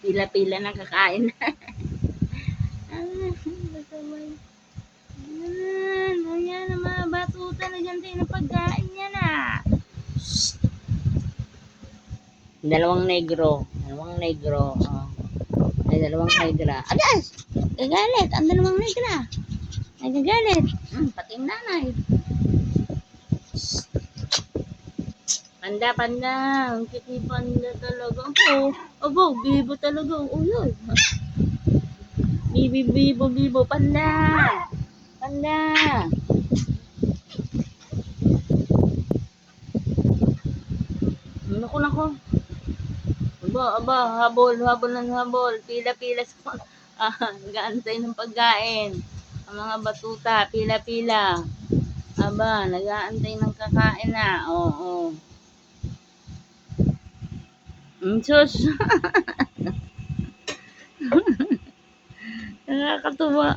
Pila-pila na kakain. Ayan ang mga batuta na dyan tayo ng pagkain niya na. Dalawang negro. Oh. Ay, dalawang negra. Agas! Gagalit. Ang dalawang negra. Ay, gagalit. Pati yung nanay. Panda. Ang kiti panda talaga. Abo, bibo talaga. Uy. Bibo. Panda. Naku. Aba, habol. Pila-pila sa nag-aantay ng pagkain. Ang mga batuta, pila-pila. Aba, nag-aantay ng kakain na. Oo. Sus. Nakakatuwa.